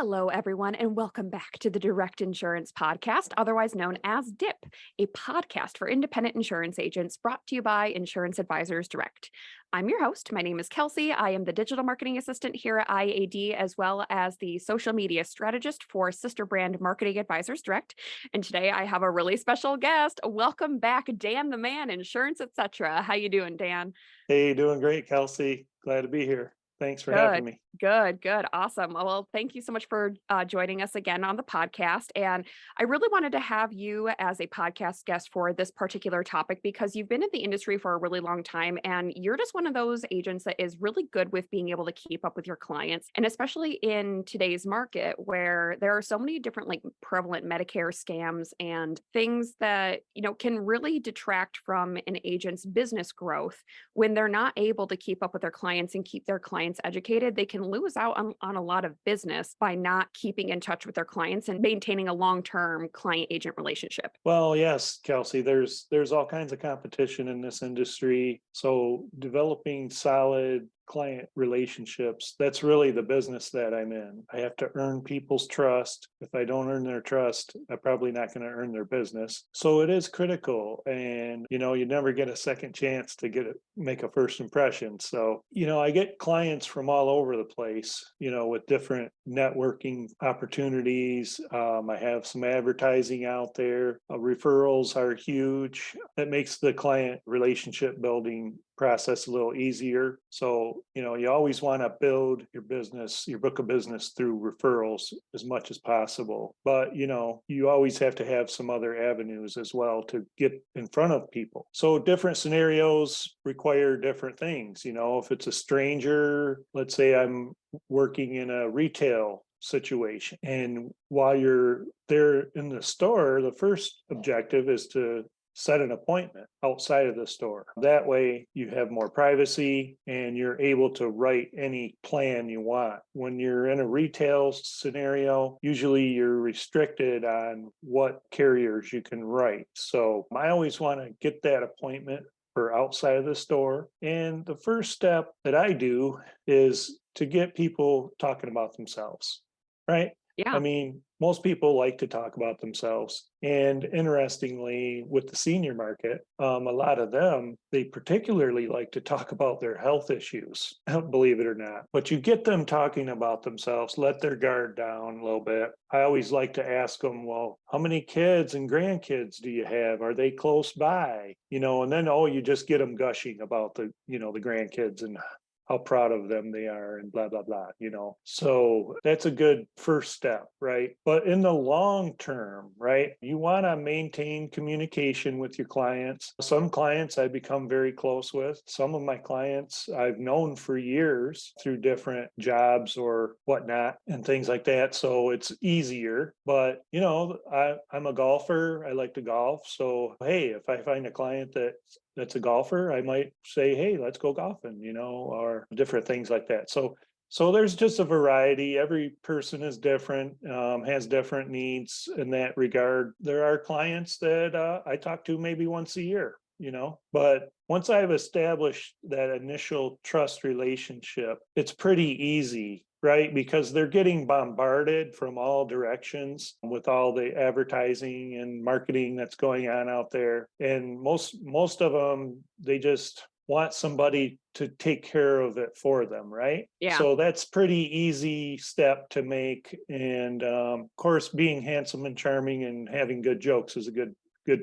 Hello, everyone, and welcome back to the Direct Insurance Podcast, otherwise known as DIP, a podcast for independent insurance agents brought to you by Insurance Advisors Direct. I'm your host. My name is Kelsey. I am the digital marketing assistant here at IAD, as well as the social media strategist for Sister Brand Marketing Advisors Direct. And today I have a really special guest. Welcome back, Dan the Man, Insurance, etc. How you doing, Dan? Hey, doing great, Kelsey. Glad to be here. Thanks for having me. Good. Awesome. Well, thank you so much for joining us again on the podcast. And I really wanted to have you as a podcast guest for this particular topic because you've been in the industry for a really long time. And you're just one of those agents that is really good with being able to keep up with your clients. And especially in today's market where there are so many different prevalent Medicare scams and things that, can really detract from an agent's business growth when they're not able to keep up with their clients and keep their clients educated. They can lose out on a lot of business by not keeping in touch with their clients and maintaining a long-term client-agent relationship. Well, yes, Kelsey, there's all kinds of competition in this industry. So developing solid client relationships, that's really the business that I'm in. I have to earn people's trust. If I don't earn their trust, I'm probably not going to earn their business. So it is critical. And, you never get a second chance to make a first impression. So, I get clients from all over the place, with different networking opportunities. I have some advertising out there. Referrals are huge. That makes the client relationship building process a little easier. So, you always want to build your business, your book of business through referrals as much as possible. But, you always have to have some other avenues as well to get in front of people. So different scenarios require different things. If it's a stranger, let's say I'm working in a retail situation. And while you're there in the store, the first objective is to set an appointment outside of the store. That way you have more privacy and you're able to write any plan you want. When you're in a retail scenario, usually you're restricted on what carriers you can write. So I always want to get that appointment for outside of the store. And the first step that I do is to get people talking about themselves, right? Yeah. I mean, most people like to talk about themselves. And interestingly, with the senior market, a lot of them, they particularly like to talk about their health issues, believe it or not. But you get them talking about themselves, let their guard down a little bit. I always like to ask them, well, how many kids and grandkids do you have? Are they close by? And then, you just get them gushing about the grandkids and how proud of them they are and blah, blah, blah, So that's a good first step, right? But in the long term, right, you want to maintain communication with your clients. Some clients I become very close with. Some of my clients I've known for years through different jobs or whatnot and things like that. So it's easier. But, I'm a golfer. I like to golf. So, hey, if I find a client that's a golfer, I might say, hey, let's go golfing, or different things like that. So there's just a variety. Every person is different, has different needs in that regard. There are clients that I talk to maybe once a year, but once I've established that initial trust relationship, it's pretty easy, right? Because they're getting bombarded from all directions with all the advertising and marketing that's going on out there. And most of them, they just want somebody to take care of it for them, right? Yeah. So that's pretty easy step to make. And of course, being handsome and charming and having good jokes is a good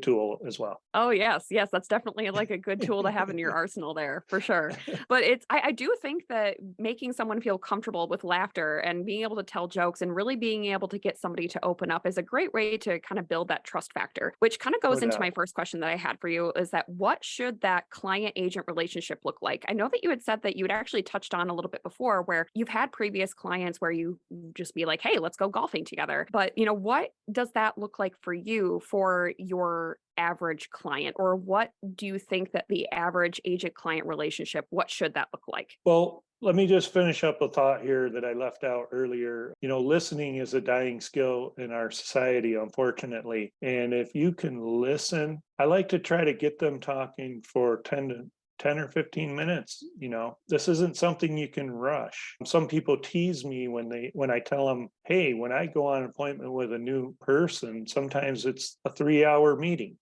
tool as well. Oh, yes. That's definitely a good tool to have in your arsenal there for sure. But I do think that making someone feel comfortable with laughter and being able to tell jokes and really being able to get somebody to open up is a great way to kind of build that trust factor, which kind of goes into my first question that I had for you is that what should that client agent relationship look like? I know that you had said that you had actually touched on a little bit before where you've had previous clients where you just be like, hey, let's go golfing together. But, what does that look like for you for your average client, or what do you think that the average agent client relationship, what should that look like? Well, let me just finish up a thought here that I left out earlier. Listening is a dying skill in our society, unfortunately. And if you can listen, I like to try to get them talking for 10 10 or 15 minutes. This isn't something you can rush. Some people tease me when I tell them, hey, when I go on an appointment with a new person, sometimes it's a 3-hour meeting,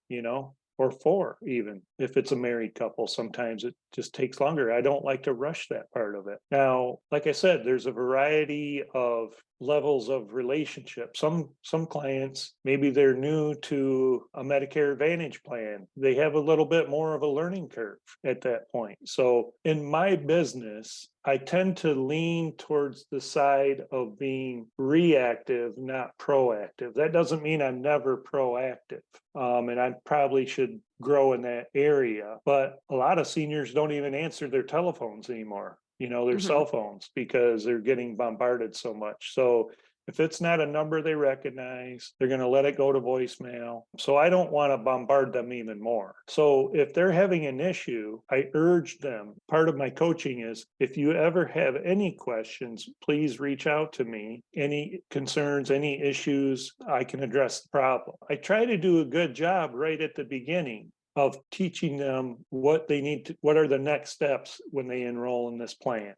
or 4 even. If it's a married couple, sometimes it just takes longer. I don't like to rush that part of it. Now, like I said, there's a variety of levels of relationship. Some clients, maybe they're new to a Medicare Advantage plan. They have a little bit more of a learning curve at that point. So in my business, I tend to lean towards the side of being reactive, not proactive. That doesn't mean I'm never proactive. And I probably should grow in that area. But a lot of seniors don't even answer their telephones anymore, their Mhm. cell phones, because they're getting bombarded so much. So if it's not a number they recognize, they're going to let it go to voicemail. So I don't want to bombard them even more. So if they're having an issue, I urge them. Part of my coaching is, if you ever have any questions, please reach out to me. Any concerns, any issues, I can address the problem. I try to do a good job right at the beginning of teaching them what are the next steps when they enroll in this plan.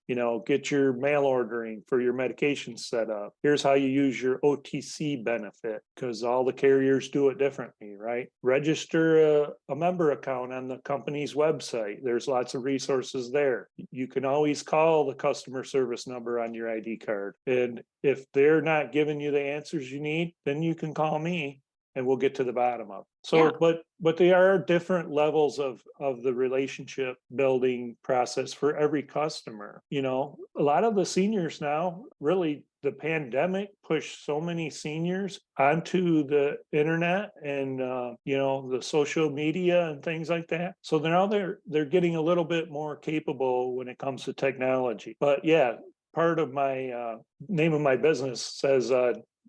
Get your mail ordering for your medication set up. Here's how you use your OTC benefit, because all the carriers do it differently, right? Register a member account on the company's website. There's lots of resources there. You can always call the customer service number on your ID card. And if they're not giving you the answers you need, then you can call me and we'll get to the bottom of it. Yeah. So, but they are different levels of the relationship building process for every customer. A lot of the seniors now, really, the pandemic pushed so many seniors onto the internet and the social media and things like that. So now they're getting a little bit more capable when it comes to technology. But yeah, part of my name of my business says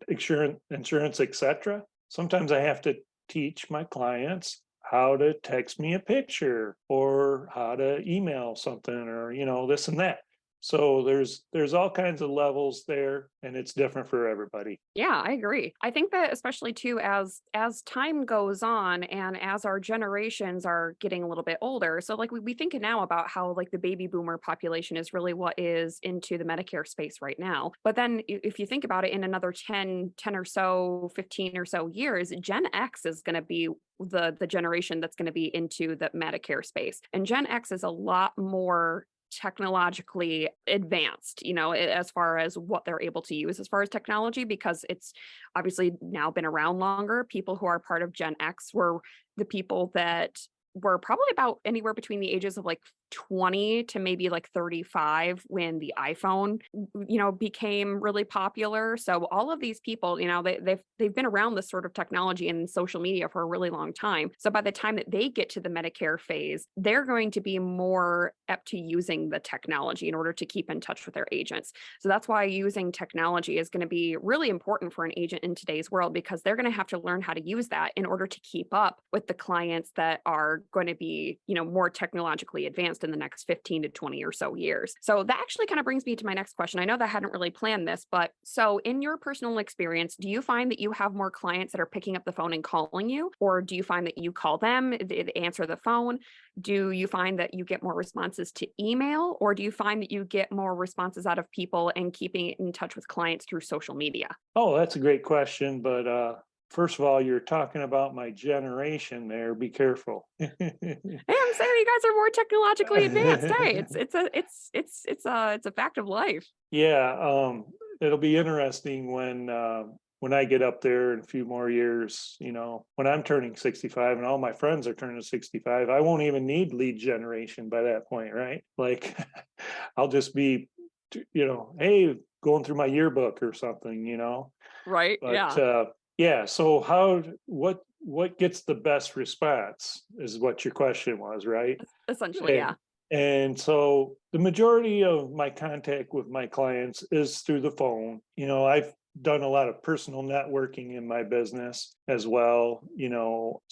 insurance, etc. Sometimes I have to teach my clients how to text me a picture or how to email something, or this and that. So there's all kinds of levels there, and it's different for everybody. Yeah, I agree. I think that especially too, as time goes on and as our generations are getting a little bit older. So like we think now about how like the baby boomer population is really what is into the Medicare space right now. But then if you think about it, in another 10 or so, 15 or so years, Gen X is going to be the generation that's going to be into the Medicare space. And Gen X is a lot more technologically advanced, as far as what they're able to use as far as technology, because it's obviously now been around longer. People who are part of Gen X were the people that were probably about anywhere between the ages of like 20 to maybe like 35 when the iPhone, became really popular. So all of these people, they've been around this sort of technology and social media for a really long time. So by the time that they get to the Medicare phase, they're going to be more apt to using the technology in order to keep in touch with their agents. So that's why using technology is going to be really important for an agent in today's world, because they're going to have to learn how to use that in order to keep up with the clients that are going to be, more technologically advanced in the next 15 to 20 or so years. So that actually kind of brings me to my next question. I know that I hadn't really planned this, but so in your personal experience, do you find that you have more clients that are picking up the phone and calling you, or do you find that you call them, they answer the phone? Do you find that you get more responses to email, or do you find that you get more responses out of people and keeping in touch with clients through social media? Oh, that's a great question. But first of all, you're talking about my generation there. Be careful. Hey, I'm saying you guys are more technologically advanced. Hey, it's a fact of life. Yeah, it'll be interesting when I get up there in a few more years, when I'm turning 65 and all my friends are turning 65, I won't even need lead generation by that point, right? Like I'll just be, hey, going through my yearbook or something. Right. But Yeah. yeah, so what gets the best response is what your question was, right? Essentially, And yeah. and so the majority of my contact with my clients is through the phone. I've done a lot of personal networking in my business. as well,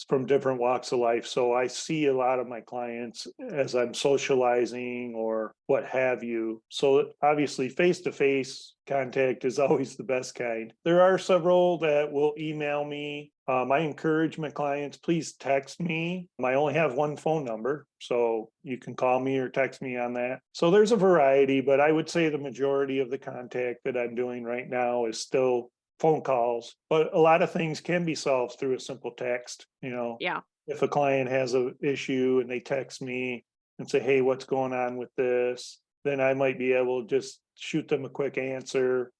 from different walks of life. So I see a lot of my clients as I'm socializing or what have you. So obviously, face to face contact is always the best kind. There are several that will email me. I encourage my clients, please text me. I only have one phone number, so you can call me or text me on that. So there's a variety, but I would say the majority of the contact that I'm doing right now is still phone calls, but a lot of things can be solved through a simple text. Yeah. If a client has an issue and they text me and say, hey, what's going on with this? Then I might be able to just shoot them a quick answer,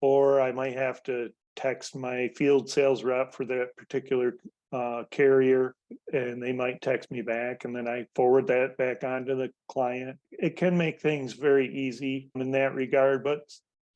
or I might have to text my field sales rep for that particular carrier, and they might text me back, and then I forward that back on to the client. It can make things very easy in that regard, but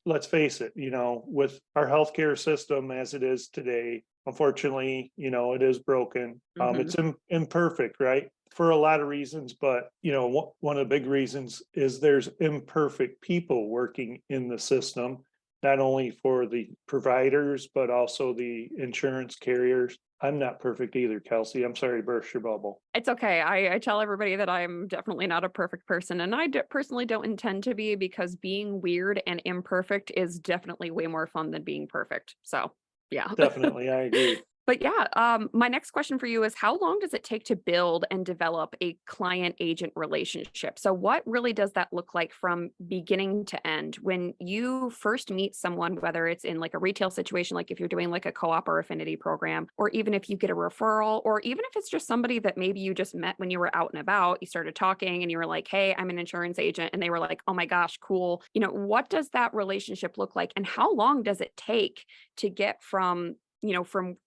let's face it, with our healthcare system as it is today, unfortunately, it is broken. Hmm. It's imperfect, right? For a lot of reasons, but one of the big reasons is there's imperfect people working in the system, not only for the providers, but also the insurance carriers. I'm not perfect either, Kelsey. I'm sorry to burst your bubble. It's okay. I tell everybody that I'm definitely not a perfect person, and personally don't intend to be, because being weird and imperfect is definitely way more fun than being perfect. So, yeah. Definitely, I agree. But yeah, my next question for you is, how long does it take to build and develop a client agent relationship? So, what really does that look like from beginning to end? When you first meet someone, whether it's in like a retail situation, like if you're doing like a co op or affinity program, or even if you get a referral, or even if it's just somebody that maybe you just met when you were out and about, you started talking and you were like, hey, I'm an insurance agent. And they were like, oh my gosh, cool. What does that relationship look like? And how long does it take to get from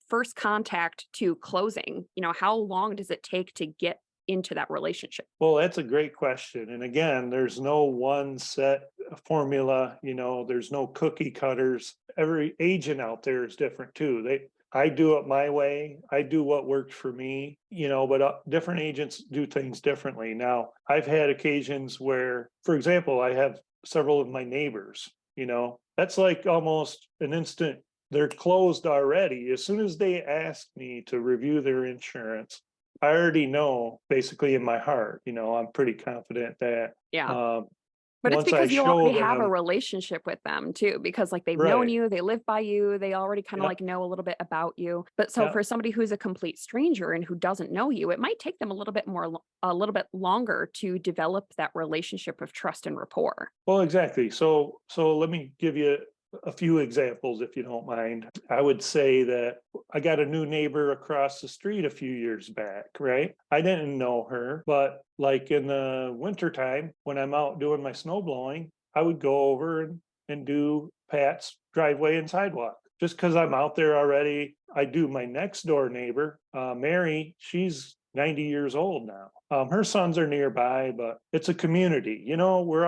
first contact to closing? How long does it take to get into that relationship? Well, that's a great question. And again, there's no one set formula, there's no cookie cutters. Every agent out there is different too. I do it my way. I do what works for me, but different agents do things differently. Now, I've had occasions where, for example, I have several of my neighbors, that's like almost an instant. They're closed already. As soon as they ask me to review their insurance, I already know basically in my heart, I'm pretty confident that Yeah. um, But it's once I because you show already have a them, relationship with them too, because like they've known right, you, they live by you, they already kind of yeah, like know a little bit about you. But so yeah, for somebody who's a complete stranger and who doesn't know you, it might take them a little bit longer to develop that relationship of trust and rapport. well, exactly. So let me give you a few examples if you don't mind. I would say that I got a new neighbor across the street a few years back, right? I didn't know her, but like in the wintertime when I'm out doing my snow blowing, I would go over and do Pat's driveway and sidewalk. Just because I'm out there already, I do my next door neighbor, Mary. She's 90 years old now. Her sons are nearby, but it's a community. We're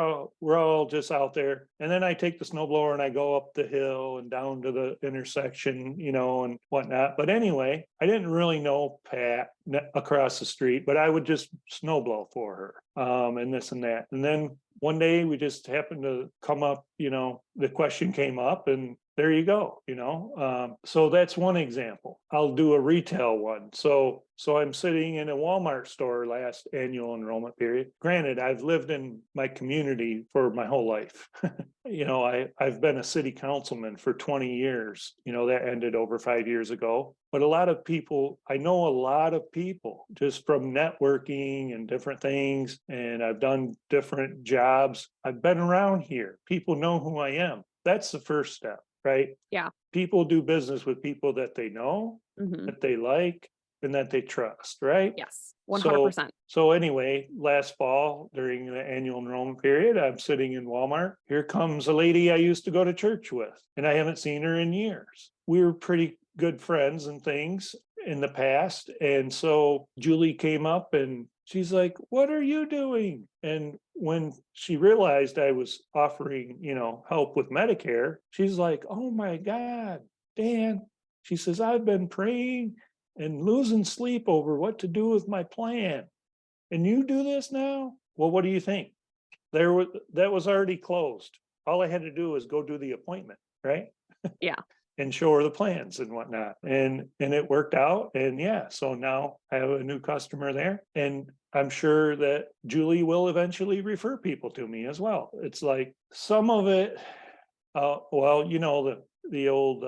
all just out there. And then I take the snowblower and I go up the hill and down to the intersection, and whatnot. But anyway, I didn't really know Pat across the street, but I would just snowblow for her, and this and that. And then one day we just happened to come up, the question came up, and there you go. So that's one example. I'll do a retail one. So I'm sitting in a Walmart store last annual enrollment period. Granted, I've lived in my community for my whole life. I've been a city councilman for 20 years. That ended over 5 years ago. But I know a lot of people just from networking and different things. And I've done different jobs. I've been around here. People know who I am. That's the first step, right? Yeah. People do business with people that they know, Hmm. that they like, and that they trust, right? Yes. So 100%. so anyway, last fall during the annual enrollment period, I'm sitting in Walmart. Here comes a lady I used to go to church with, and I haven't seen her in years. We were pretty good friends and things in the past. And so Julie came up and she's like, "What are you doing?" And when she realized I was offering, help with Medicare, she's like, "Oh my God, Dan." She says, "I've been praying and losing sleep over what to do with my plan. And you do this now?" Well, what do you think? That was already closed. All I had to do was go do the appointment, right? Yeah. and show her the plans and whatnot. And it worked out. And yeah, so now I have a new customer there. And I'm sure that Julie will eventually refer people to me as well. It's like some of it, well, the old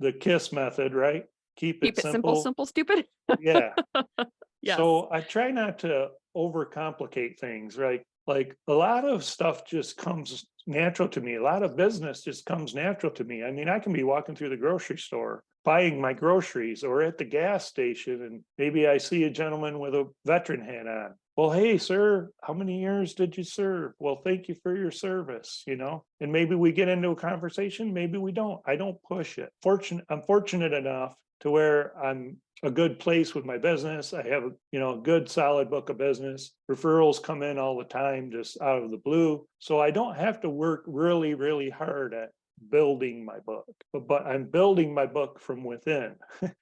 the KISS method, right? Keep it Keep it simple, simple. simple, stupid. Yeah. Yes. So I try not to overcomplicate things, right? Like a lot of stuff just comes natural to me. A lot of business just comes natural to me. I mean, I can be walking through the grocery store, buying my groceries, or at the gas station, and maybe I see a gentleman with a veteran hat on. Well, hey, sir, how many years did you serve? Well, thank you for your service, And maybe we get into a conversation, maybe we don't. I don't push it. I'm fortunate enough to where I'm a good place with my business. I have a good solid book of business. Referrals come in all the time, just out of the blue. So I don't have to work really, really hard at building my book, but I'm building my book from within.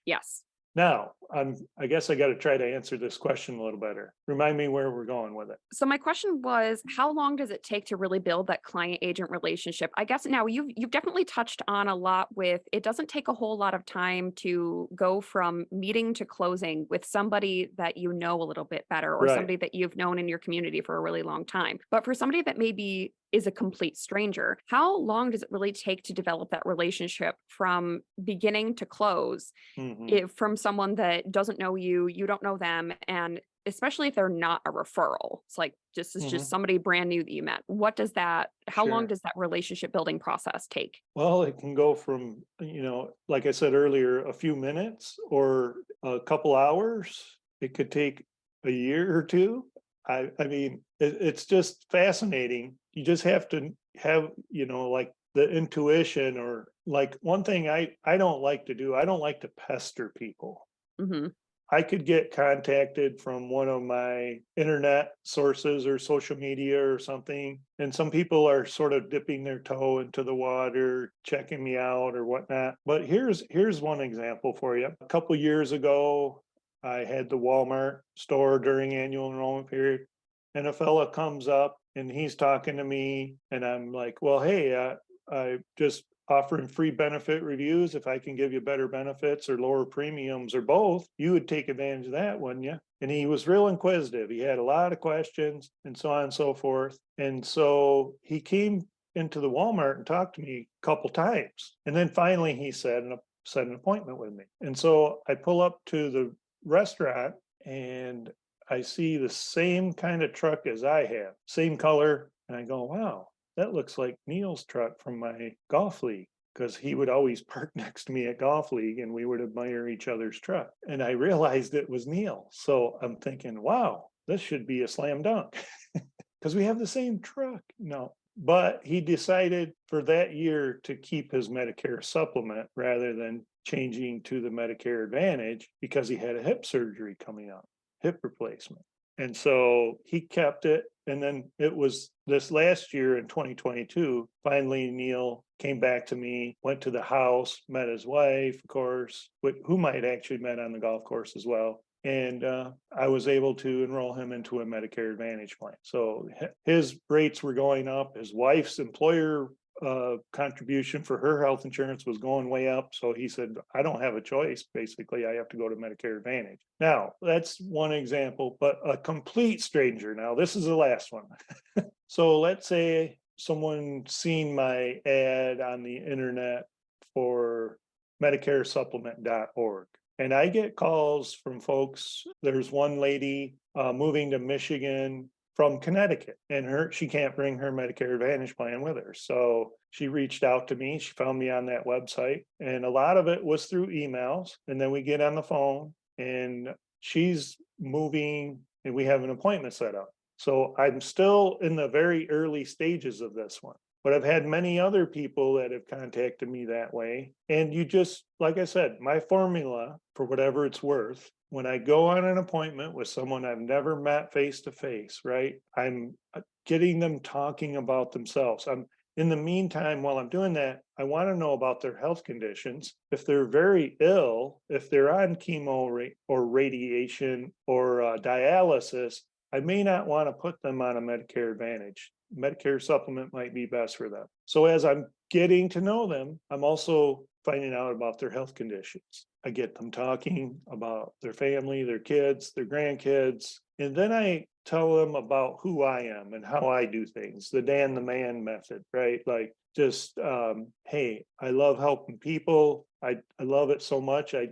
Yes. Now, I guess I got to try to answer this question a little better. Remind me where we're going with it. So my question was, how long does it take to really build that client agent relationship? I guess now you've definitely touched on a lot with it doesn't take a whole lot of time to go from meeting to closing with somebody that you know a little bit better or Right. somebody that you've known in your community for a really long time. But for somebody that maybe is a complete stranger, how long does it really take to develop that relationship from beginning to close? Hmm. If from someone that doesn't know you, you don't know them, and especially if they're not a referral. It's like it's just Hmm. somebody brand new that you met. How long Sure. does that relationship building process take? Well, it can go from, like I said earlier, a few minutes or a couple hours. It could take a year or two. I mean, it's just fascinating. You just have to have, like the intuition, or like one thing I don't like to do, I don't like to pester people. Hmm. I could get contacted from one of my internet sources or social media or something. And some people are sort of dipping their toe into the water, checking me out or whatnot. But here's one example for you. A couple years ago, I had the Walmart store during annual enrollment period. And a fella comes up and he's talking to me, and I'm like, well, hey, I just offering free benefit reviews. If I can give you better benefits or lower premiums or both, you would take advantage of that, wouldn't you? And he was real inquisitive. He had a lot of questions and so on and so forth. And so he came into the Walmart and talked to me a couple times. And then finally he set an appointment with me. And so I pull up to the restaurant and I see the same kind of truck as I have, same color. And I go, wow, that looks like Neil's truck from my golf league, because he would always park next to me at golf league and we would admire each other's truck. And I realized it was Neil. So I'm thinking, wow, this should be a slam dunk because we have the same truck. No, but he decided for that year to keep his Medicare supplement rather than changing to the Medicare Advantage because he had a hip surgery coming up, hip replacement. And so he kept it. And then it was this last year in 2022, finally, Neil came back to me, went to the house, met his wife, of course, whom I had actually met on the golf course as well. And I was able to enroll him into a Medicare Advantage plan. So his rates were going up. His wife's employer contribution for her health insurance was going way up. So he said, I don't have a choice. Basically, I have to go to Medicare Advantage. Now, that's one example, but a complete stranger. Now, this is the last one. So let's say someone seen my ad on the internet for MedicareSupplement.org. And I get calls from folks. There's one lady moving to Michigan from Connecticut, and she can't bring her Medicare Advantage plan with her. So she reached out to me. She found me on that website, and a lot of it was through emails. And then we get on the phone, and she's moving, and we have an appointment set up. So I'm still in the very early stages of this one. But I've had many other people that have contacted me that way. And you just, like I said, my formula, for whatever it's worth, when I go on an appointment with someone I've never met face to face, right? I'm getting them talking about themselves. In the meantime, while I'm doing that, I want to know about their health conditions. If they're very ill, if they're on chemo or radiation or dialysis, I may not want to put them on a Medicare Advantage. Medicare supplement might be best for them. So as I'm getting to know them, I'm also finding out about their health conditions. I get them talking about their family, their kids, their grandkids, and then I tell them about who I am and how I do things, the Dan the Man method, right? Like just, hey, I love helping people. I love it so much. I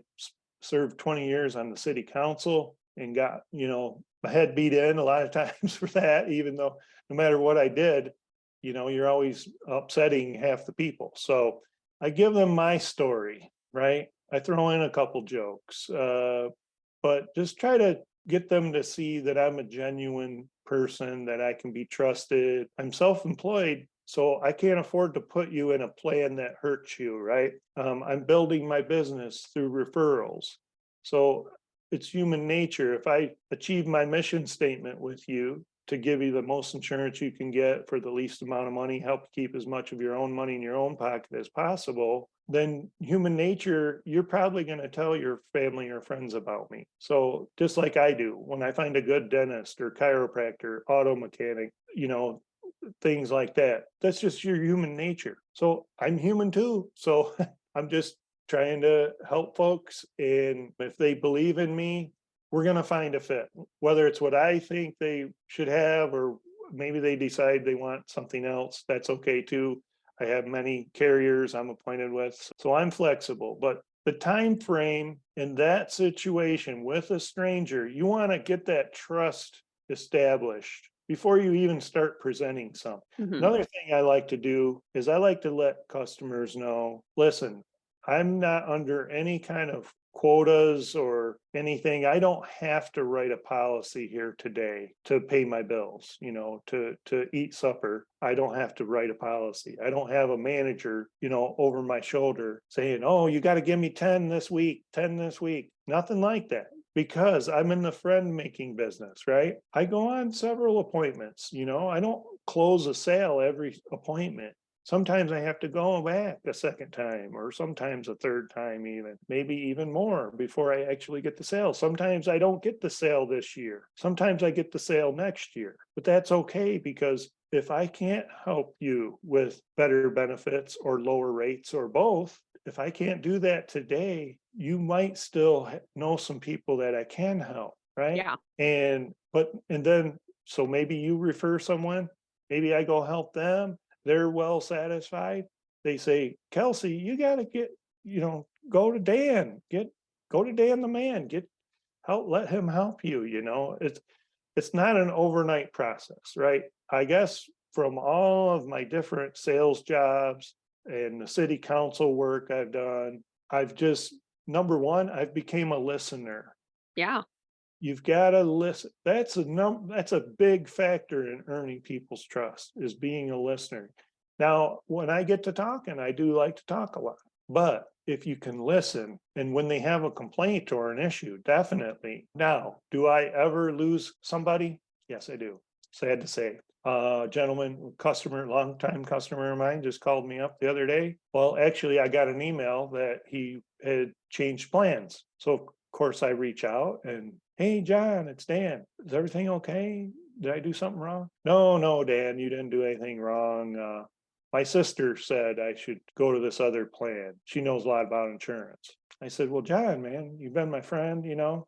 served 20 years on the city council and got, my head beat in a lot of times for that, even though no matter what I did, you're always upsetting half the people. So I give them my story, right? I throw in a couple jokes, but just try to get them to see that I'm a genuine person, that I can be trusted. I'm self-employed, so I can't afford to put you in a plan that hurts you, right? I'm building my business through referrals. So it's human nature. If I achieve my mission statement with you to give you the most insurance you can get for the least amount of money, help keep as much of your own money in your own pocket as possible, then human nature, you're probably going to tell your family or friends about me. So just like I do, when I find a good dentist or chiropractor, auto mechanic, things like that, that's just your human nature. So I'm human too. So I'm just trying to help folks. And if they believe in me, we're going to find a fit, whether it's what I think they should have, or maybe they decide they want something else. That's okay too. I have many carriers I'm appointed with, so I'm flexible. But the time frame in that situation with a stranger, you want to get that trust established before you even start presenting some. Mhm. Another thing I like to do is I like to let customers know, listen, I'm not under any kind of quotas or anything. I don't have to write a policy here today to pay my bills, to eat supper. I don't have to write a policy. I don't have a manager, over my shoulder saying, oh, you got to give me 10 this week, 10 this week. Nothing like that. Because I'm in the friend making business, right? I go on several appointments, I don't close a sale every appointment. Sometimes I have to go back a second time, or sometimes a third time, even maybe even more before I actually get the sale. Sometimes I don't get the sale this year. Sometimes I get the sale next year, but that's okay, because if I can't help you with better benefits or lower rates or both, if I can't do that today, you might still know some people that I can help, right? Yeah. And then, so maybe you refer someone, maybe I go help them, they're well satisfied. They say, Kelsey, you got to go to Dan, go to Dan the Man, let him help you. It's not an overnight process, right? I guess from all of my different sales jobs and the city council work I've done, I've just, number one, I've became a listener. Yeah. You've got to listen. That's a big factor in earning people's trust, is being a listener. Now, when I get to talking, I do like to talk a lot, but if you can listen, and when they have a complaint or an issue, definitely. Now, do I ever lose somebody? Yes, I do. Sad to say. Gentleman, longtime customer of mine, just called me up the other day. Well, actually, I got an email that he had changed plans. So of course I reach out and, hey, John, it's Dan. Is everything okay? Did I do something wrong? No, Dan, you didn't do anything wrong. My sister said I should go to this other plan. She knows a lot about insurance. I said, well, John, man, you've been my friend,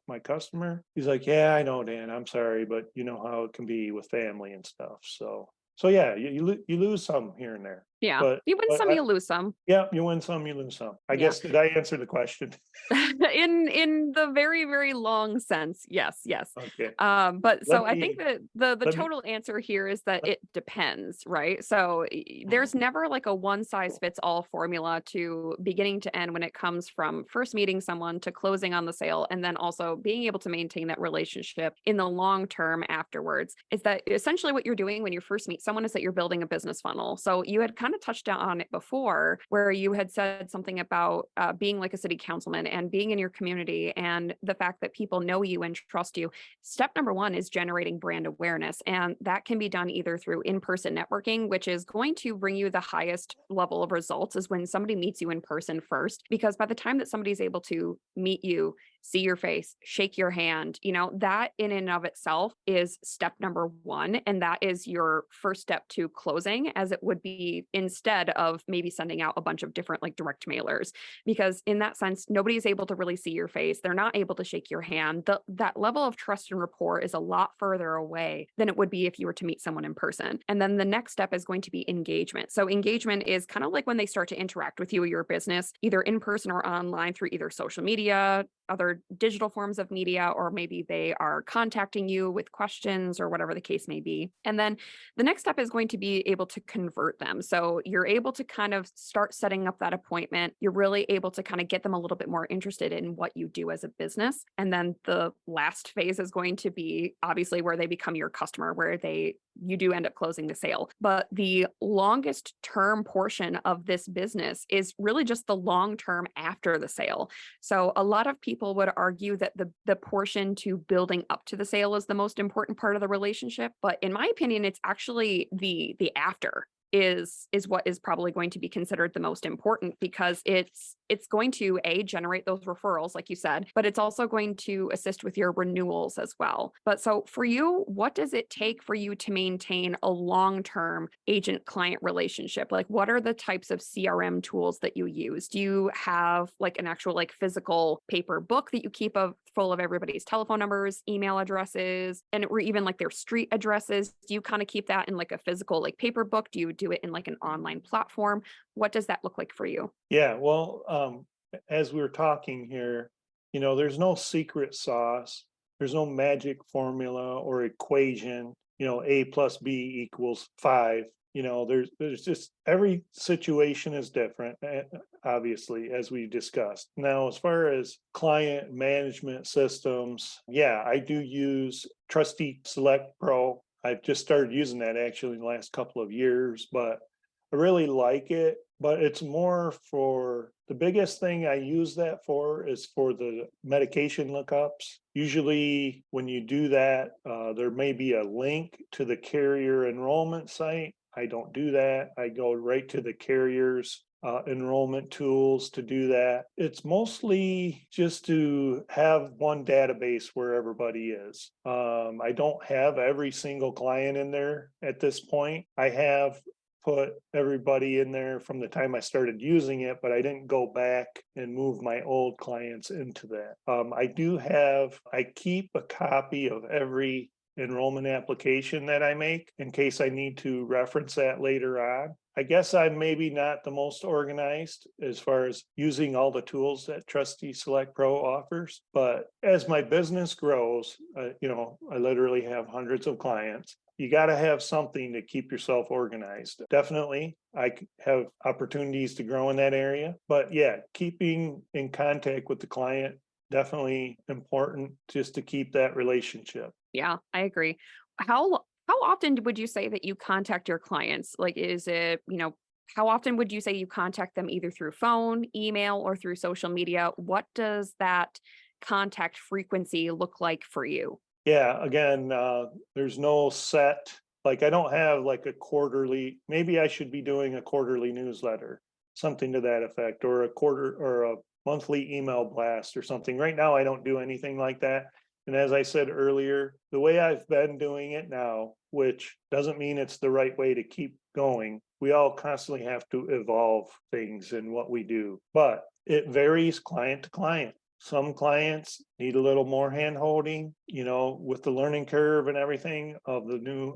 my customer. He's like, yeah, I know, Dan, I'm sorry, but you know how it can be with family and stuff. So yeah, you lose some here and there, Yeah. but, You win some, you lose some. yeah, you win some, you lose some. I Yeah. guess, did I answer the question? In the very, very long sense, yes. Okay, But let so I think me, that the let me, total answer here is that it depends, right? So there's never like a one size fits all formula to beginning to end when it comes from first meeting someone to closing on the sale, and then also being able to maintain that relationship in the long term afterwards. Is that essentially what you're doing when you first meet someone, is that you're building a business funnel. So you had kind of touched on it before, where you had said something about being like a city councilman and being in your community, and the fact that people know you and trust you. Step number one is generating brand awareness. And that can be done either through in-person networking, which is going to bring you the highest level of results, is when somebody meets you in person first. Because by the time that somebody's able to meet you, see your face, shake your hand. That in and of itself is step number one. And that is your first step to closing, as it would be instead of maybe sending out a bunch of different like direct mailers. Because in that sense, nobody's able to really see your face. They're not able to shake your hand. That level of trust and rapport is a lot further away than it would be if you were to meet someone in person. And then the next step is going to be engagement. So engagement is kind of like when they start to interact with you or your business, either in person or online through either social media, other digital forms of media, or maybe they are contacting you with questions or whatever the case may be. And then the next step is going to be able to convert them. So you're able to kind of start setting up that appointment. You're really able to kind of get them a little bit more interested in what you do as a business. And then the last phase is going to be obviously where they become your customer, where you do end up closing the sale. But the longest term portion of this business is really just the long term after the sale. So a lot of people would argue that the portion to building up to the sale is the most important part of the relationship. But in my opinion, it's actually the after is what is probably going to be considered the most important, because it's going to generate those referrals like you said, but it's also going to assist with your renewals as well. But so for you, what does it take for you to maintain a long-term agent client relationship? Like, what are the types of CRM tools that you use? Do you have like an actual like physical paper book that you keep full of everybody's telephone numbers, email addresses, or even like their street addresses? Do you kind of keep that in like a physical like paper book? Do you do it in like an online platform? What does that look like for you? Yeah, well, as we were talking here, there's no secret sauce. There's no magic formula or equation, A plus B equals 5. There's just every situation is different, obviously, as we discussed. Now, as far as client management systems, yeah, I do use Trustee Select Pro. I've just started using that actually in the last couple of years, but I really like it. But it's more for the biggest thing I use that for is for the medication lookups. Usually, when you do that, there may be a link to the carrier enrollment site. I don't do that. I go right to the carrier's enrollment tools to do that. It's mostly just to have one database where everybody is. I don't have every single client in there at this point. I have put everybody in there from the time I started using it, but I didn't go back and move my old clients into that. I keep a copy of every enrollment application that I make in case I need to reference that later on. I guess I'm maybe not the most organized as far as using all the tools that Trustee Select Pro offers, but as my business grows, I literally have hundreds of clients. You got to have something to keep yourself organized. Definitely, I have opportunities to grow in that area, but yeah, keeping in contact with the client, definitely important just to keep that relationship. Yeah, I agree. How often would you say that you contact your clients? Like, is it, how often would you say you contact them either through phone, email, or through social media? What does that contact frequency look like for you? Yeah, again, there's no set, like I don't have like a quarterly, maybe I should be doing a quarterly newsletter, something to that effect, or a quarter or a monthly email blast or something. Right now, I don't do anything like that. And as I said earlier, the way I've been doing it now, which doesn't mean it's the right way to keep going, we all constantly have to evolve things in what we do, but it varies client to client. Some clients need a little more hand holding, with the learning curve and everything of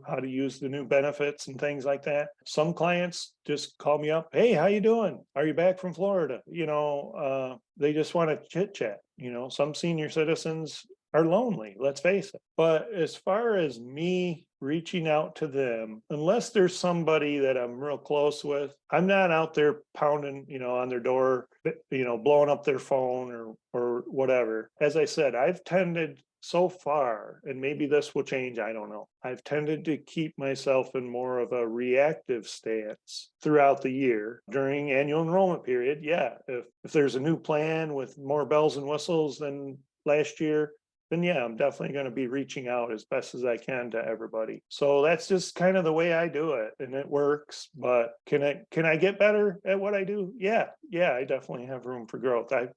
how to use the new benefits and things like that. Some clients just call me up. Hey, how you doing? Are you back from Florida? They just want to chit chat. Some senior citizens are lonely, let's face it. But as far as me reaching out to them, unless there's somebody that I'm real close with, I'm not out there pounding, on their door, blowing up their phone or whatever. As I said, I've tended so far, and maybe this will change, I don't know. I've tended to keep myself in more of a reactive stance throughout the year during annual enrollment period. Yeah, if there's a new plan with more bells and whistles than last year, then yeah, I'm definitely going to be reaching out as best as I can to everybody. So that's just kind of the way I do it, and it works. But can I get better at what I do? Yeah, yeah, I definitely have room for growth. I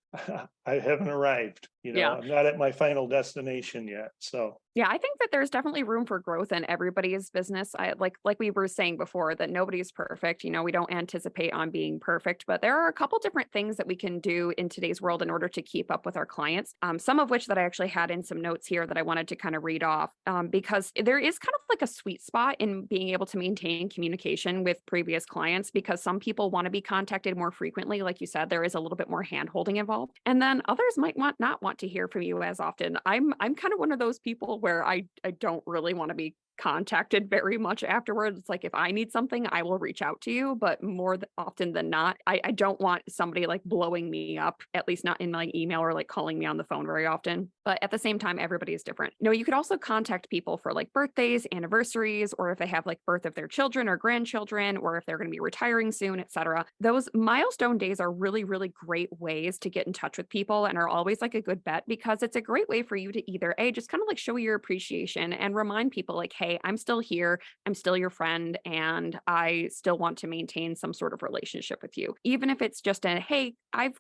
I haven't arrived. Yeah. I'm not at my final destination yet. So Yeah, I think that there's definitely room for growth in everybody's business. I like we were saying before that nobody's perfect. We don't anticipate on being perfect, but there are a couple different things that we can do in today's world in order to keep up with our clients. Some of which that I actually had in some notes here that I wanted to kind of read off, because there is kind of like a sweet spot in being able to maintain communication with previous clients because some people want to be contacted more frequently. Like you said, there is a little bit more hand holding involved, and then others might not want to hear from you as often. I'm kind of one of those people where I don't really want to be contacted very much afterwards. It's like if I need something, I will reach out to you, but more often than not, I don't want somebody like blowing me up, at least not in like email or like calling me on the phone very often. But at the same time, everybody is different. You could also contact people for like birthdays, anniversaries, or if they have like birth of their children or grandchildren, or if they're going to be retiring soon, etc. Those milestone days are really, really great ways to get in touch with people and are always like a good bet because it's a great way for you to either A, just kind of like show your appreciation and remind people like, hey, I'm still here. I'm still your friend. And I still want to maintain some sort of relationship with you. Even if it's just a, hey, I've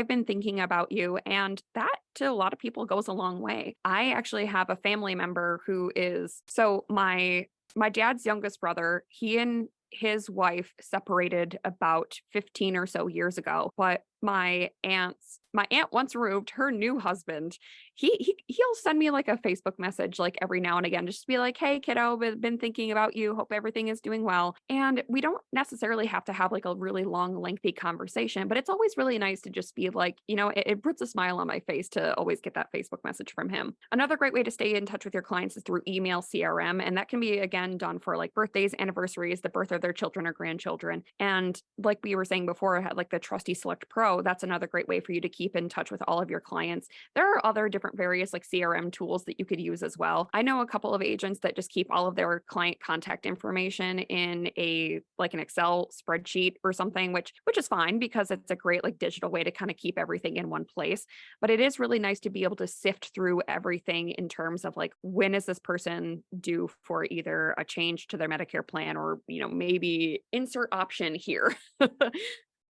been thinking about you. And that to a lot of people goes a long way. I actually have a family member who is, so my dad's youngest brother, he and his wife separated about 15 or so years ago, but my aunt once removed her new husband. He'll send me like a Facebook message like every now and again, just to be like, "Hey, kiddo, been thinking about you. Hope everything is doing well." And we don't necessarily have to have like a really long, lengthy conversation, but it's always really nice to just be like, it puts a smile on my face to always get that Facebook message from him. Another great way to stay in touch with your clients is through email CRM, and that can be again done for like birthdays, anniversaries, the birth of their children or grandchildren. And like we were saying before, I had like the Trusty Select Pro. That's another great way for you to keep in touch with all of your clients. There are other different various like CRM tools that you could use as well. I know a couple of agents that just keep all of their client contact information in a like an Excel spreadsheet or something, which is fine because it's a great like digital way to kind of keep everything in one place. But it is really nice to be able to sift through everything in terms of like when is this person due for either a change to their Medicare plan or maybe insert option here.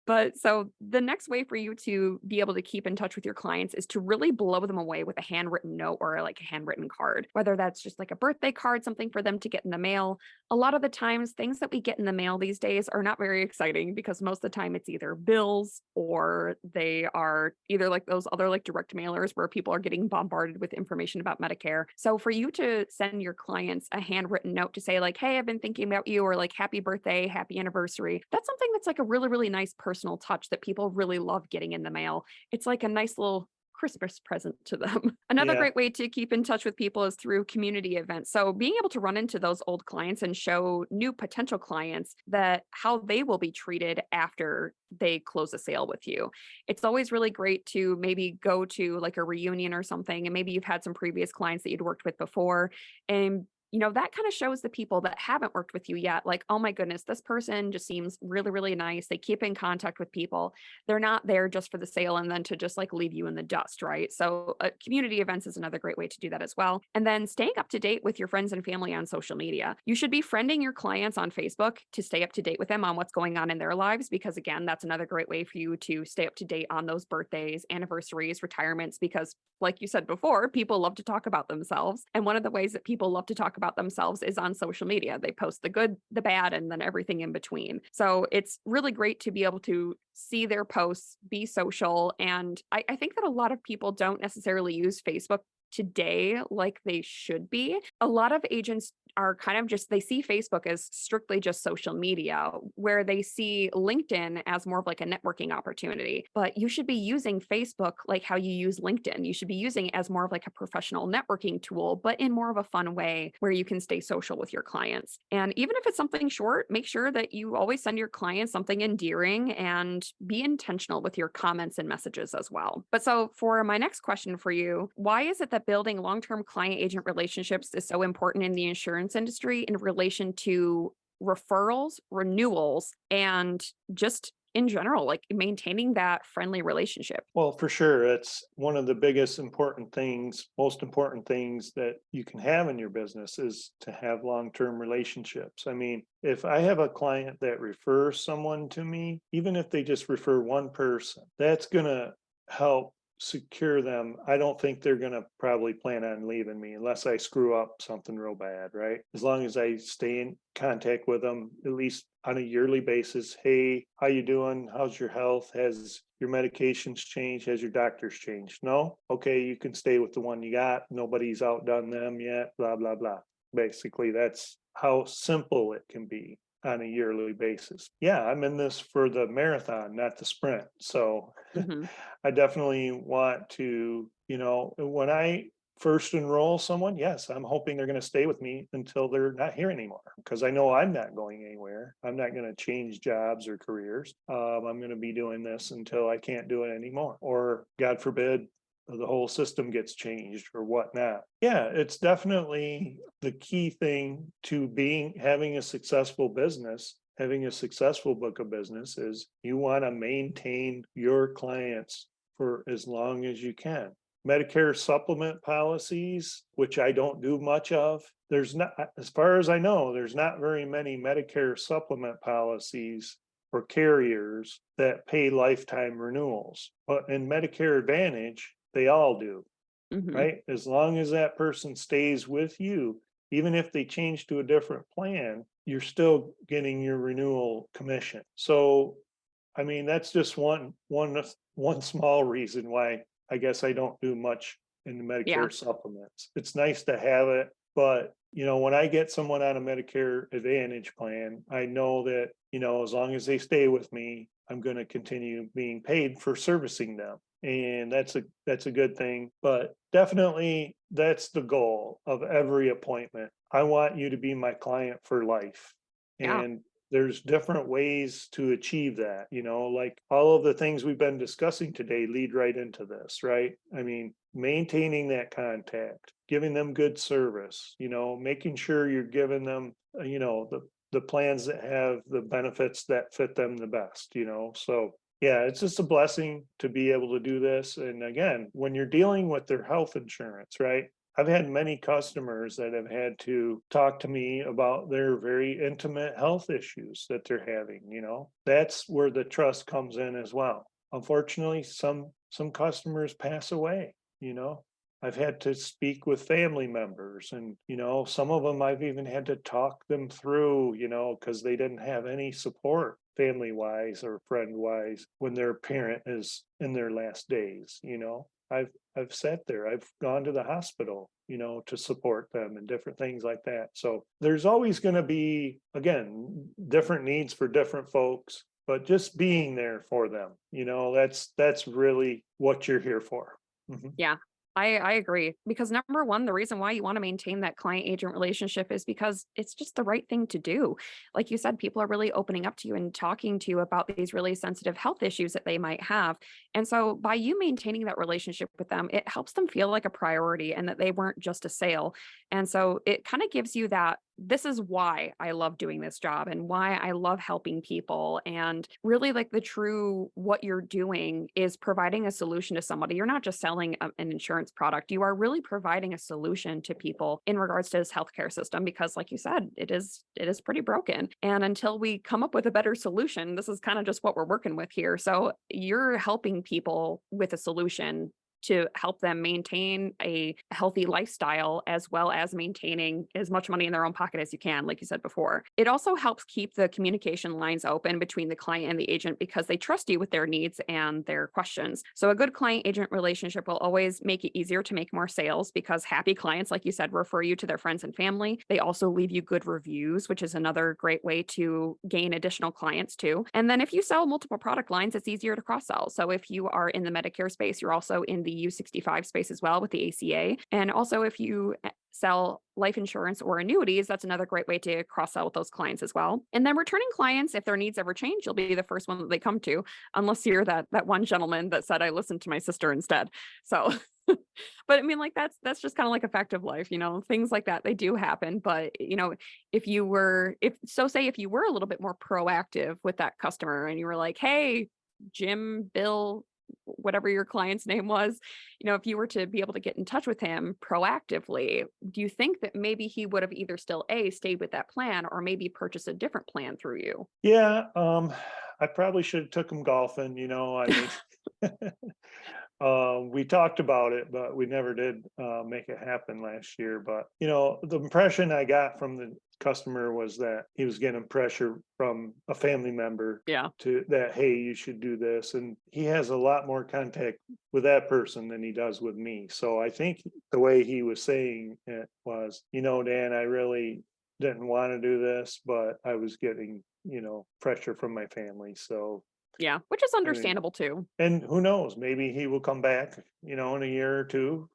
But so the next way for you to be able to keep in touch with your clients is to really blow them away with a handwritten note or like a handwritten card, whether that's just like a birthday card, something for them to get in the mail. A lot of the times, things that we get in the mail these days are not very exciting because most of the time it's either bills or they are either like those other like direct mailers where people are getting bombarded with information about Medicare. So for you to send your clients a handwritten note to say like, hey, I've been thinking about you, or like happy birthday, happy anniversary, that's something that's like a really, really nice personal touch that people really love getting in the mail. It's like a nice little Christmas present to them. Another yeah, great way to keep in touch with people is through community events. So being able to run into those old clients and show new potential clients that how they will be treated after they close a sale with you. It's always really great to maybe go to like a reunion or something, and maybe you've had some previous clients that you'd worked with before, and that kind of shows the people that haven't worked with you yet, like, oh my goodness, this person just seems really, really nice. They keep in contact with people. They're not there just for the sale and then to just like leave you in the dust, right? So, community events is another great way to do that as well. And then staying up to date with your friends and family on social media. You should be friending your clients on Facebook to stay up to date with them on what's going on in their lives, because again, that's another great way for you to stay up to date on those birthdays, anniversaries, retirements, because like you said before, people love to talk about themselves. And one of the ways that people love to talk about themselves is on social media. They post the good, the bad, and then everything in between. So it's really great to be able to see their posts, be social. And I think that a lot of people don't necessarily use Facebook today like they should be. A lot of agents are kind of just, they see Facebook as strictly just social media, where they see LinkedIn as more of like a networking opportunity. But you should be using Facebook like how you use LinkedIn. You should be using it as more of like a professional networking tool, but in more of a fun way where you can stay social with your clients. And even if it's something short, make sure that you always send your clients something endearing and be intentional with your comments and messages as well. But so for my next question for you, why is it that building long-term client agent relationships is so important in the insurance industry in relation to referrals, renewals, and just in general, like maintaining that friendly relationship. Well, for sure. It's one of the biggest important things, most important things that you can have in your business is to have long-term relationships. I mean, if I have a client that refers someone to me, even if they just refer one person, that's going to help secure them. I don't think they're going to probably plan on leaving me unless I screw up something real bad, right? As long as I stay in contact with them at least on a yearly basis. Hey, how you doing? How's your health? Has your medications changed? Has your doctors changed? No? Okay, you can stay with the one you got. Nobody's outdone them yet, blah, blah, blah. Basically, that's how simple it can be on a yearly basis. Yeah, I'm in this for the marathon, not the sprint. So Hmm. I definitely want to, when I first enroll someone, yes, I'm hoping they're going to stay with me until they're not here anymore because I know I'm not going anywhere. I'm not going to change jobs or careers. I'm going to be doing this until I can't do it anymore, or God forbid, the whole system gets changed or whatnot. Yeah, it's definitely the key thing to having a successful business. Having a successful book of business is you want to maintain your clients for as long as you can. Medicare supplement policies, which I don't do much of. There's not, as far as I know, there's not very many Medicare supplement policies for carriers that pay lifetime renewals. But in Medicare Advantage, they all do, Hmm. right? As long as that person stays with you, even if they change to a different plan, you're still getting your renewal commission. So I mean, that's just one small reason why I guess I don't do much in the Yeah. Medicare supplements. It's nice to have it, but when I get someone on a Medicare Advantage plan, I know that, as long as they stay with me, I'm going to continue being paid for servicing them. And that's a good thing, but definitely that's the goal of every appointment. I want you to be my client for life. Yeah. And there's different ways to achieve that, like all of the things we've been discussing today lead right into this, right? I mean, maintaining that contact, giving them good service, making sure you're giving them, the plans that have the benefits that fit them the best, so yeah, it's just a blessing to be able to do this. And again, when you're dealing with their health insurance, right? I've had many customers that have had to talk to me about their very intimate health issues that they're having, That's where the trust comes in as well. Unfortunately, some customers pass away, you know. I've had to speak with family members and, some of them I've even had to talk them through, because they didn't have any support family wise or friend wise when their parent is in their last days, I've sat there. I've gone to the hospital, to support them and different things like that. So there's always going to be, again, different needs for different folks, but just being there for them, that's really what you're here for. Mhm. Yeah, I agree because number one, the reason why you want to maintain that client agent relationship is because it's just the right thing to do. Like you said, people are really opening up to you and talking to you about these really sensitive health issues that they might have. And so by you maintaining that relationship with them, it helps them feel like a priority and that they weren't just a sale. And so it kind of gives you that this is why I love doing this job and why I love helping people. And really, like the true what you're doing is providing a solution to somebody. You're not just selling an insurance product, you are really providing a solution to people in regards to this healthcare system because, like you said, it is pretty broken. And until we come up with a better solution, this is kind of just what we're working with here. So you're helping people with a solution to help them maintain a healthy lifestyle as well as maintaining as much money in their own pocket as you can, like you said before. It also helps keep the communication lines open between the client and the agent because they trust you with their needs and their questions. So a good client agent relationship will always make it easier to make more sales because happy clients, like you said, refer you to their friends and family. They also leave you good reviews, which is another great way to gain additional clients too. And then if you sell multiple product lines, it's easier to cross sell. So if you are in the Medicare space, you're also in the U65 space as well with the ACA. And also, if you sell life insurance or annuities, that's another great way to cross sell with those clients as well. And then returning clients, if their needs ever change, you'll be the first one that they come to, unless you're that one gentleman that said, I listened to my sister instead. So But I mean, like, that's just kind of like a fact of life, things like that, they do happen. But, say if you were a little bit more proactive with that customer and you were like, hey, Jim, Bill, whatever your client's name was, if you were to be able to get in touch with him proactively, do you think that maybe he would have either still stayed with that plan or maybe purchased a different plan through you? Yeah, I probably should have took him golfing, I mean, we talked about it, but we never did make it happen last year. But the impression I got from the customer was that he was getting pressure from a family member Yeah. to that, hey, you should do this. And he has a lot more contact with that person than he does with me. So I think the way he was saying it was, Dan, I really didn't want to do this, but I was getting, pressure from my family. So Yeah, which is I mean, understandable too. and who knows, maybe he will come back, in a year or two.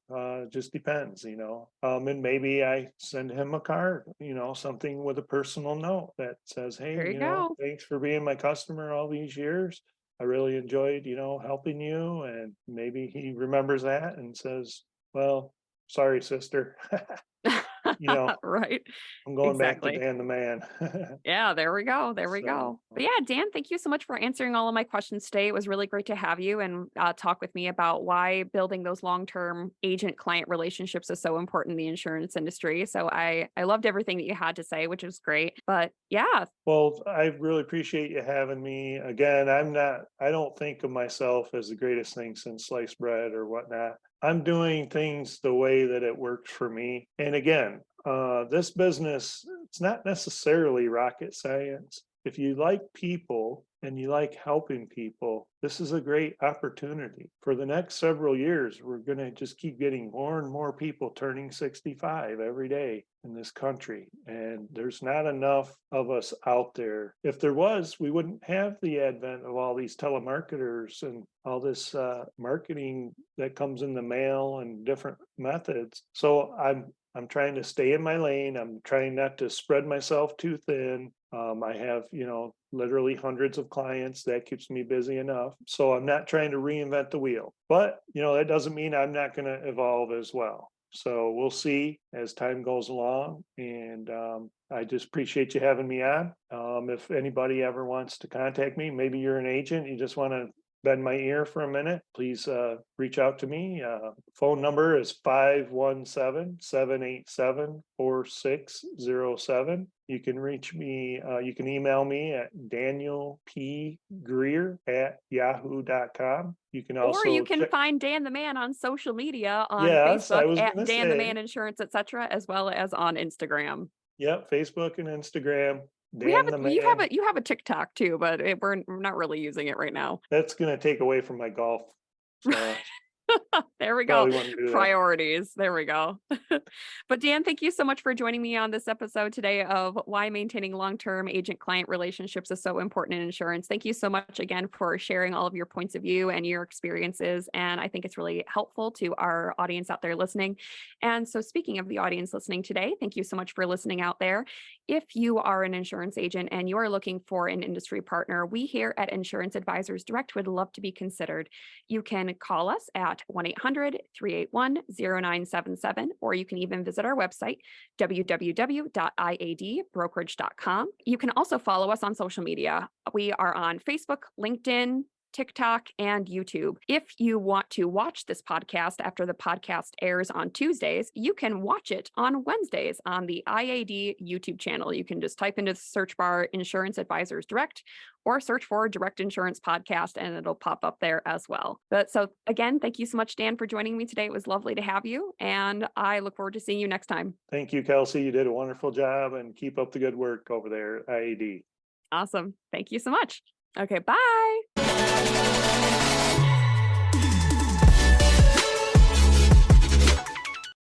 Just depends, and maybe I send him a card, something with a personal note that says, hey, There you go. thanks for being my customer all these years. I really enjoyed, helping you. And maybe he remembers that and says, well, sorry, sister. you know, Right. I'm going back to Exactly. Dan the man. Yeah, there we go. There we So go. But yeah, Dan, thank you so much for answering all of my questions today. It was really great to have you and talk with me about why building those long-term agent-client relationships is so important in the insurance industry. So I loved everything that you had to say, which was great. But yeah, Well, I really appreciate you having me. Again, I don't think of myself as the greatest thing since sliced bread or whatnot. I'm doing things the way that it works for me. And again, this business, it's not necessarily rocket science. If you like people and you like helping people, this is a great opportunity. For the next several years, we're going to just keep getting more and more people turning 65 every day in this country. And there's not enough of us out there. If there was, we wouldn't have the advent of all these telemarketers and all this marketing that comes in the mail and different methods. So I'm trying to stay in my lane. I'm trying not to spread myself too thin. I have, literally hundreds of clients. That keeps me busy enough. So I'm not trying to reinvent the wheel. But, that doesn't mean I'm not going to evolve as well. So we'll see as time goes along. And I just appreciate you having me on. If anybody ever wants to contact me, maybe you're an agent, you just want to bend my ear for a minute, please reach out to me. Phone number is 517-787-4607. You can reach me, you can email me at danielpgreer@yahoo.com. You can or you also can check, find Dan the Man on social media on yes, I Facebook was at going to Dan the say, Man Insurance, etc., as well as on Instagram. yep, Facebook and Instagram, We have Dan the a you have Man. a you have a TikTok too, but we're not really using it right now. That's going to take away from my golf. So There we go. probably wouldn't do that. Priorities. There we go. But Dan, thank you so much for joining me on this episode today of why maintaining long-term agent-client relationships is so important in insurance. Thank you so much again for sharing all of your points of view and your experiences. And I think it's really helpful to our audience out there listening. And so speaking of the audience listening today, thank you so much for listening out there. If you are an insurance agent and you are looking for an industry partner, we here at Insurance Advisors Direct would love to be considered. You can call us at 1-800-381-0977, or you can even visit our website, www.iadbrokerage.com. You can also follow us on social media. We are on Facebook, LinkedIn, TikTok, and YouTube. If you want to watch this podcast after the podcast airs on Tuesdays, you can watch it on Wednesdays on the IAD YouTube channel. You can just type into the search bar Insurance Advisors Direct or search for Direct Insurance Podcast and it'll pop up there as well. But so again, thank you so much, Dan, for joining me today. It was lovely to have you and I look forward to seeing you next time. Thank you, Kelsey. You did a wonderful job and keep up the good work over there at IAD. Awesome. Thank you so much. Okay, bye.